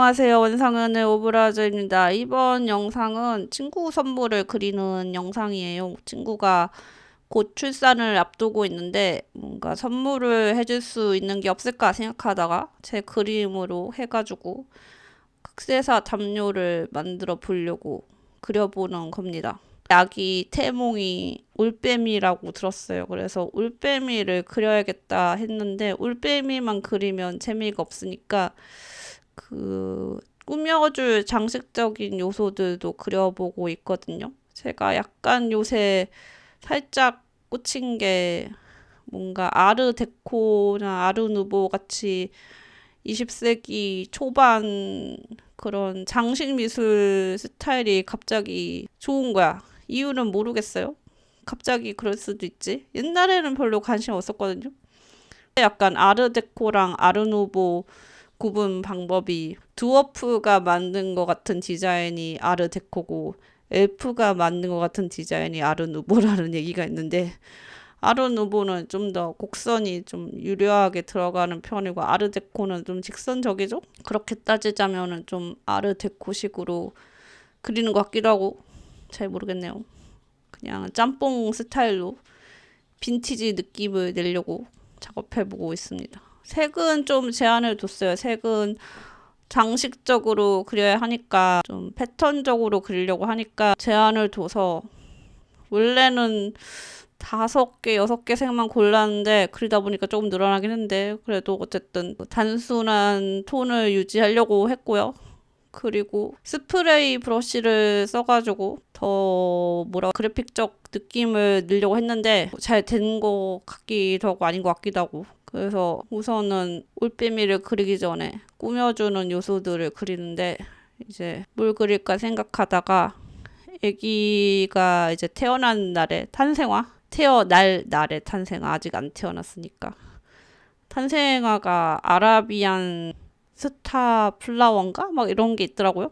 안녕하세요. 원상은의 오브라즈입니다. 이번 영상은 친구 선물을 그리는 영상이에요. 친구가 곧 출산을 앞두고 있는데 뭔가 선물을 해줄 수 있는 게 없을까 생각하다가 제 그림으로 해가지고 극세사 담요를 만들어 보려고 그려보는 겁니다. 아기 태몽이 올빼미라고 들었어요. 그래서 올빼미를 그려야겠다 했는데 올빼미만 그리면 재미가 없으니까 꾸며줄 장식적인 요소들도 그려보고 있거든요. 제가 약간 요새 살짝 꽂힌 게 뭔가 아르데코나 아르누보 같이 20세기 초반 그런 장식 미술 스타일이 갑자기 좋은 거야. 이유는 모르겠어요. 갑자기 그럴 수도 있지. 옛날에는 별로 관심 없었거든요. 약간 아르데코랑 아르누보 구분 방법이 두어프가 만든 것 같은 디자인이 아르데코고 엘프가 만든 것 같은 디자인이 아르누보라는 얘기가 있는데 아르누보는 좀 더 곡선이 좀 유려하게 들어가는 편이고 아르데코는 좀 직선적이죠? 그렇게 따지자면은 좀 아르데코식으로 그리는 것 같기도 하고 잘 모르겠네요. 그냥 짬뽕 스타일로 빈티지 느낌을 내려고 작업해보고 있습니다. 색은 좀 제한을 뒀어요. 색은 장식적으로 그려야 하니까 좀 패턴적으로 그리려고 하니까 제한을 둬서 원래는 5개, 6개 색만 골랐는데 그리다 보니까 조금 늘어나긴 했는데 그래도 어쨌든 단순한 톤을 유지하려고 했고요. 그리고 스프레이 브러쉬를 써가지고 더 그래픽적 느낌을 내려고 했는데 잘 된 거 같기도 하고 아닌 것 같기도 하고 그래서 우선은 올빼미를 그리기 전에 꾸며주는 요소들을 그리는데 이제 뭘 그릴까 생각하다가 아기가 이제 태어난 날에 태어날 날에 탄생아 아직 안 태어났으니까 탄생아가 아라비안 스타 플라워인가? 막 이런 게 있더라고요.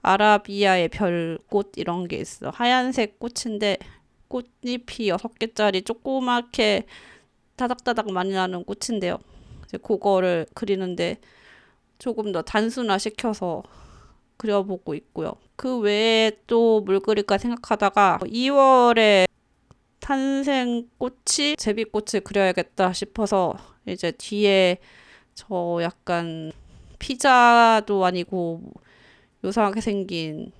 아라비아의 별꽃 이런 게 있어. 하얀색 꽃인데 꽃잎이 6개짜리 조그맣게 다닥다닥 많이 나는 꽃인데요. 이제 그거를 그리는데 조금 더 단순화시켜서 그려보고 있고요. 그 외에 또 뭘 그릴까 생각하다가 2월에 탄생꽃이 제비꽃을 그려야겠다 싶어서 이제 뒤에 저 약간 피자도 아니고 요상하게 생긴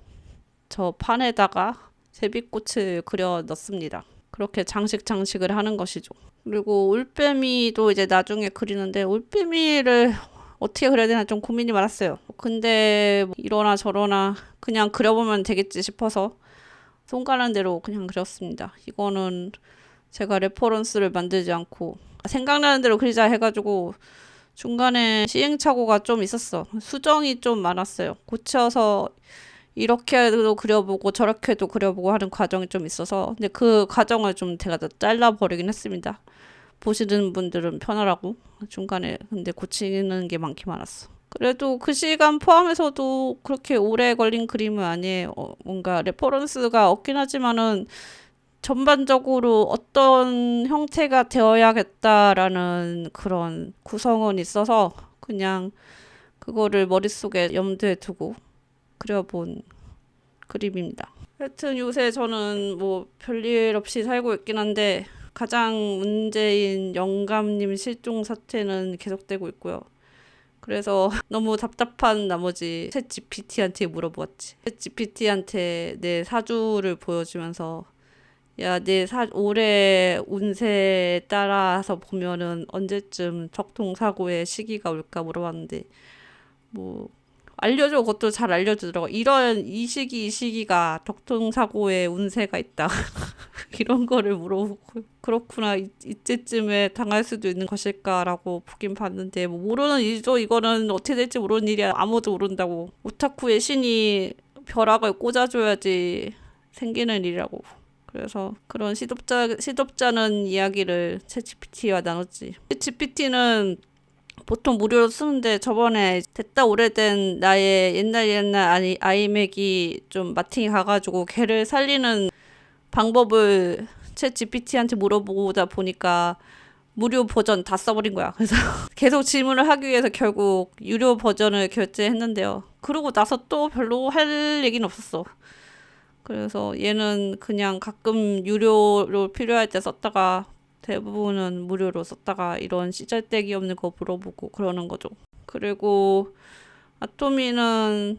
저 판에다가 제비꽃을 그려 넣습니다. 그렇게 장식을 하는 것이죠. 그리고 올빼미도 이제 나중에 그리는데 올빼미를 어떻게 그려야 되나 좀 고민이 많았어요. 근데 이러나 저러나 그냥 그려보면 되겠지 싶어서 손 가는 대로 그냥 그렸습니다. 이거는 제가 레퍼런스를 만들지 않고 생각나는 대로 그리자 해가지고 중간에 시행착오가 좀 있었어. 수정이 좀 많았어요. 고쳐서 이렇게도 그려보고 저렇게도 그려보고 하는 과정이 좀 있어서 근데 그 과정을 좀 제가 다 잘라버리긴 했습니다. 보시는 분들은 편하라고 중간에 근데 고치는 게 많긴 많았어. 그래도 그 시간 포함해서도 그렇게 오래 걸린 그림은 아니에요. 뭔가 레퍼런스가 없긴 하지만은 전반적으로 어떤 형태가 되어야겠다라는 그런 구성은 있어서 그냥 그거를 머릿속에 염두에 두고 그려본 그림입니다. 하여튼 요새 저는 뭐 별일 없이 살고 있긴 한데 가장 문제인 영감님 실종 사태는 계속되고 있고요. 그래서 너무 답답한 나머지 챗 GPT한테 물어보았지. 챗 GPT한테 내 사주를 보여주면서 야, 올해 운세에 따라서 보면은 언제쯤 적통사고의 시기가 올까 물어봤는데 뭐 알려줘. 그것도 잘 알려주더라고. 이 시기가 적통사고의 운세가 있다. 이런 거를 물어보고 그렇구나. 이때쯤에 당할 수도 있는 것일까라고 보긴 봤는데 뭐 모르는 일이죠. 이거는 어떻게 될지 모르는 일이야. 아무도 모른다고. 오타쿠의 신이 벼락을 꽂아줘야지 생기는 일이라고. 그래서 그런 시덥잖은 이야기를 챗GPT와 나눴지. 챗GPT는 보통 무료로 쓰는데 저번에 됐다 오래된 나의 옛날 아이맥이 좀 마팅이 가가지고 걔를 살리는 방법을 챗 GPT한테 물어보다 보니까 무료 버전 다 써버린 거야. 그래서 계속 질문을 하기 위해서 결국 유료 버전을 결제했는데요. 그러고 나서 또 별로 할 얘기는 없었어. 그래서 얘는 그냥 가끔 유료로 필요할 때 썼다가 대부분은 무료로 썼다가 이런 시잘데기 없는 거 물어보고 그러는 거죠. 그리고 아토미는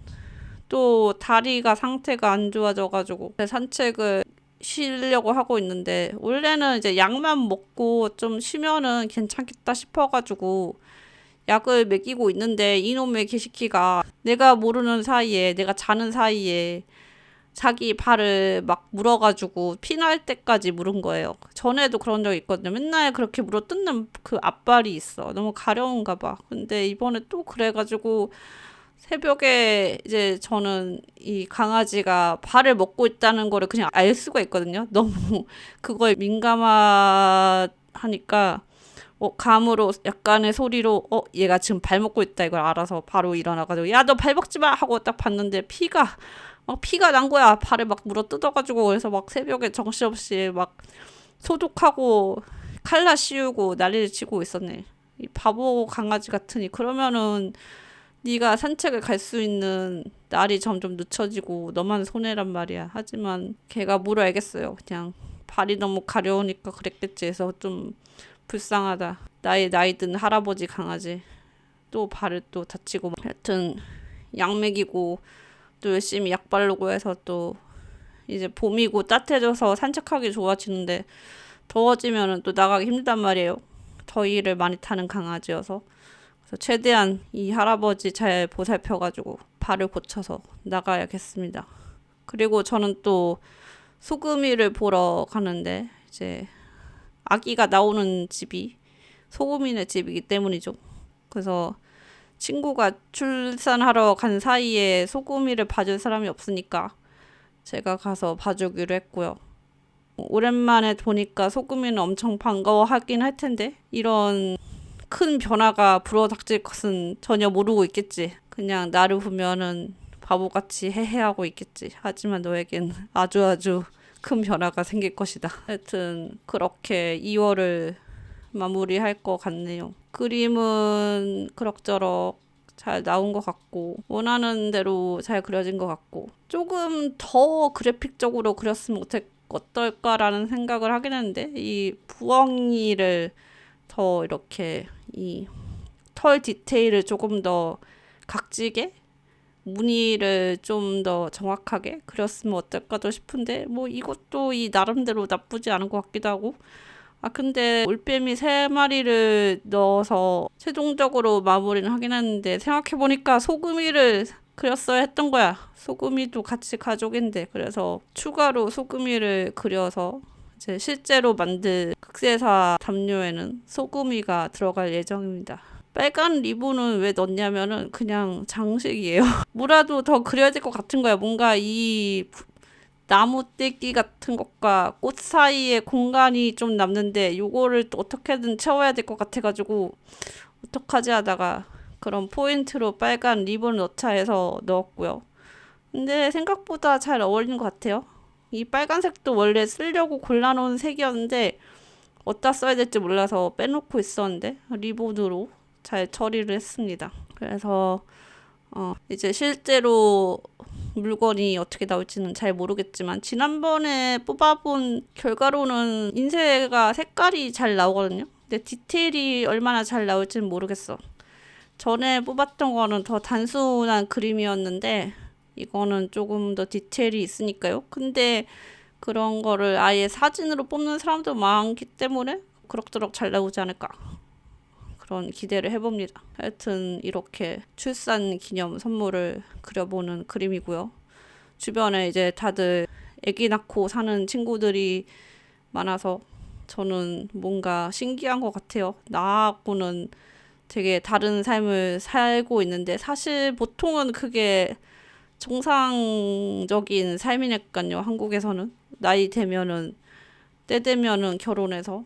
또 다리가 상태가 안 좋아져가지고 산책을 쉬려고 하고 있는데 원래는 이제 약만 먹고 좀 쉬면은 괜찮겠다 싶어가지고 약을 먹이고 있는데 이놈의 개시키가 내가 모르는 사이에 내가 자는 사이에 자기 발을 막 물어가지고 피날 때까지 물은 거예요. 전에도 그런 적 있거든요. 맨날 그렇게 물어 뜯는 그 앞발이 있어. 너무 가려운가 봐. 근데 이번에 또 그래가지고 새벽에 이제 저는 이 강아지가 발을 먹고 있다는 거를 그냥 알 수가 있거든요. 너무 그거에 민감하니까 감으로 약간의 소리로 얘가 지금 발 먹고 있다 이걸 알아서 바로 일어나가지고 야 너 발 먹지 마 하고 딱 봤는데 피가 난 거야. 발을 막 물어 뜯어가지고 그래서 막 새벽에 정신없이 막 소독하고 칼라 씌우고 난리를 치고 있었네. 이 바보 강아지 같으니 그러면은 네가 산책을 갈 수 있는 날이 점점 늦춰지고 너만 손해란 말이야. 하지만 걔가 뭘 알겠어요. 그냥 발이 너무 가려우니까 그랬겠지 해서 좀 불쌍하다. 나이 든 할아버지 강아지 또 발을 또 다치고 하여튼 약 먹이고 또 열심히 약 바르고 해서 또 이제 봄이고 따뜻해져서 산책하기 좋아지는데 더워지면은 또 나가기 힘들단 말이에요. 더위를 많이 타는 강아지여서. 그래서 최대한 이 할아버지 잘 보살펴가지고 발을 고쳐서 나가야겠습니다. 그리고 저는 또 소금이를 보러 가는데 이제 아기가 나오는 집이 소금이네 집이기 때문이죠. 그래서 친구가 출산하러 간 사이에 소금이를 봐줄 사람이 없으니까 제가 가서 봐주기로 했고요. 오랜만에 보니까 소금이는 엄청 반가워하긴 할 텐데 이런 큰 변화가 불어닥칠 것은 전혀 모르고 있겠지. 그냥 나를 보면은 바보같이 헤헤하고 있겠지. 하지만 너에겐 아주 큰 변화가 생길 것이다. 하여튼 그렇게 2월을 마무리할 것 같네요. 그림은 그럭저럭 잘 나온 것 같고 원하는 대로 잘 그려진 것 같고 조금 더 그래픽적으로 그렸으면 어떨까라는 생각을 하긴 했는데 이 부엉이를 더 이렇게 이 털 디테일을 조금 더 각지게 무늬를 좀 더 정확하게 그렸으면 어떨까도 싶은데 뭐 이것도 이 나름대로 나쁘지 않은 것 같기도 하고 근데 올빼미 3마리를 넣어서 최종적으로 마무리는 하긴 했는데 생각해보니까 소금이를 그렸어야 했던 거야. 소금이도 같이 가족인데 그래서 추가로 소금이를 그려서 이제 실제로 만들 극세사 담요에는 소금이가 들어갈 예정입니다. 빨간 리본은 왜 넣냐면은 그냥 장식이에요. 뭐라도 더 그려야 될 것 같은 거야. 뭔가 이 나무 떼기 같은 것과 꽃 사이에 공간이 좀 남는데 요거를 또 어떻게든 채워야 될 것 같아가지고 어떡하지 하다가 그런 포인트로 빨간 리본 넣자 해서 넣었고요. 근데 생각보다 잘 어울리는 것 같아요. 이 빨간색도 원래 쓰려고 골라놓은 색이었는데 어디다 써야 될지 몰라서 빼놓고 있었는데 리본으로 잘 처리를 했습니다. 그래서 이제 실제로 물건이 어떻게 나올지는 잘 모르겠지만 지난번에 뽑아본 결과로는 인쇄가 색깔이 잘 나오거든요. 근데 디테일이 얼마나 잘 나올지는 모르겠어. 전에 뽑았던 거는 더 단순한 그림이었는데 이거는 조금 더 디테일이 있으니까요. 근데 그런 거를 아예 사진으로 뽑는 사람도 많기 때문에 그럭저럭 잘 나오지 않을까 그런 기대를 해봅니다. 하여튼 이렇게 출산 기념 선물을 그려보는 그림이고요. 주변에 이제 다들 아기 낳고 사는 친구들이 많아서 저는 뭔가 신기한 것 같아요. 나하고는 되게 다른 삶을 살고 있는데 사실 보통은 그게 정상적인 삶이니까요. 한국에서는 나이 되면은 때 되면은 결혼해서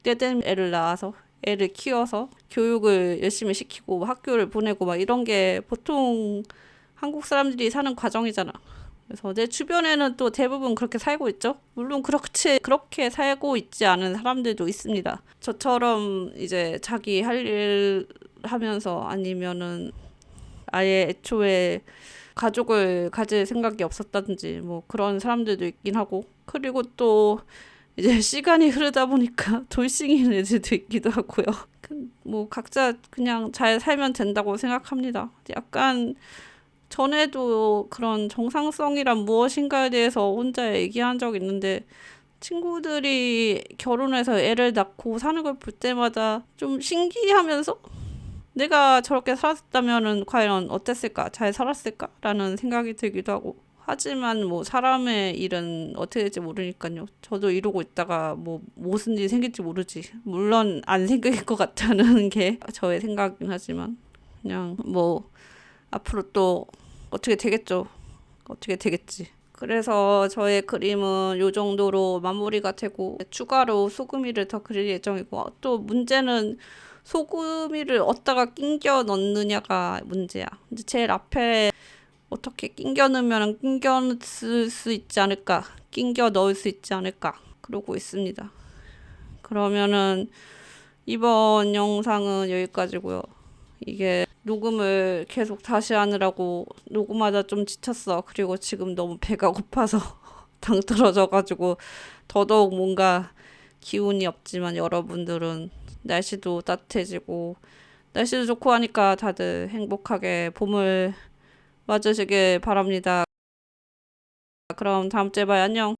때 되면 애를 낳아서 애를 키워서 교육을 열심히 시키고 학교를 보내고 막 이런 게 보통 한국 사람들이 사는 과정이잖아. 그래서 내 주변에는 또 대부분 그렇게 살고 있죠. 물론 그렇게 살고 있지 않은 사람들도 있습니다. 저처럼 이제 자기 할 일 하면서 아니면은 아예 애초에 가족을 가질 생각이 없었다든지 뭐 그런 사람들도 있긴 하고, 그리고 또 이제 시간이 흐르다 보니까 돌싱인 애들도 있기도 하고요. 뭐 각자 그냥 잘 살면 된다고 생각합니다. 약간 전에도 그런 정상성이란 무엇인가에 대해서 혼자 얘기한 적 있는데, 친구들이 결혼해서 애를 낳고 사는 걸 볼 때마다 좀 신기하면서 내가 저렇게 살았다면은 과연 어땠을까? 잘 살았을까? 라는 생각이 들기도 하고. 하지만 뭐 사람의 일은 어떻게 될지 모르니까요. 저도 이러고 있다가 뭐 무슨 일이 생길지 모르지. 물론 안 생길 것 같다는 게 저의 생각이긴 하지만, 그냥 뭐 앞으로 또 어떻게 되겠죠. 어떻게 되겠지. 그래서 저의 그림은 요 정도로 마무리가 되고, 추가로 소금이를 더 그릴 예정이고, 또 문제는 소금이를 어디다가 끼겨 넣느냐가 문제야. 이제 제일 앞에 어떻게 끼겨 넣으면 끼겨 넣을 수 있지 않을까, 끼겨 넣을 수 있지 않을까 그러고 있습니다. 그러면은 이번 영상은 여기까지고요. 이게 녹음을 계속 다시 하느라고 녹음하다 좀 지쳤어. 그리고 지금 너무 배가 고파서 당 떨어져가지고 더더욱 뭔가 기운이 없지만, 여러분들은 날씨도 따뜻해지고 날씨도 좋고 하니까 다들 행복하게 봄을 맞으시길 바랍니다. 그럼 다음 주에 봐요. 안녕.